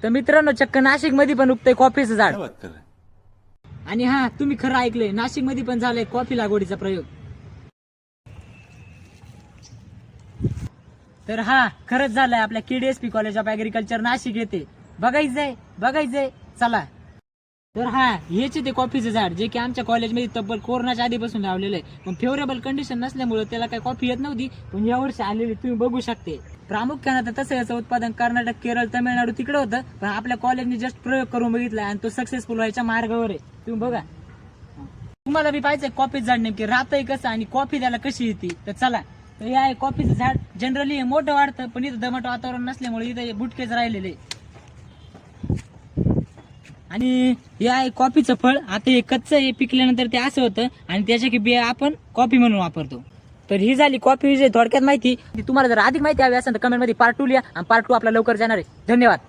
तर मित्रांनो चक्क नाशिक मध्ये पण उगतंय कॉफीचं झाड. आणि हा तुम्ही खरं ऐकलंय, नाशिक मध्ये पण झालंय कॉफी लागवडीचा प्रयोग. तर हा खरंच झालाय आपल्या KDSP college of agriculture Nashik येथे. बघायचंय चला. तर हा हेच ते कॉफीचं झाड जे की आमच्या कॉलेजमध्ये तब्बल कोरोनाच्या आधीपासून लावलेलं आहे. पण फेवरेबल कंडिशन नसल्यामुळे त्याला काही कॉफी येत नव्हती, पण यावर्षी आलेली तुम्ही बघू शकते. प्रामुख्यानं तर तसं याचं उत्पादन कर्नाटक, केरळ, तमिळनाडू तिकडे होतं, पण आपल्या कॉलेजने जस्ट प्रयोग करून बघितला आणि तो सक्सेसफुल व्हायच्या मार्गावर आहे. तुम्ही बघा. तुम्हाला बी पाहिजे कॉफीचं झाड नेमके राहतंय कसं आणि कॉफी त्याला कशी येते. तर चला. तर हे आहे कॉफीचं झाड. जनरली मोठं वाढतं, पण इथं दमट वातावरण नसल्यामुळे इथं बुटकेच राहिलेले. आणि हे आहे कॉफीचं फळ. आता हे कच्चं हे पिकल्यानंतर ते असं होतं आणि त्याच्या की बिया आपण कॉफी म्हणून वापरतो. तर ही झाली कॉफी विषयी थोडक्यात माहिती. तुम्हाला जर अधिक माहिती हवी असेल तर कमेंट मध्ये पार्ट 2 लिहा आणि पार्ट 2 आपला लवकर जाणार आहे. धन्यवाद.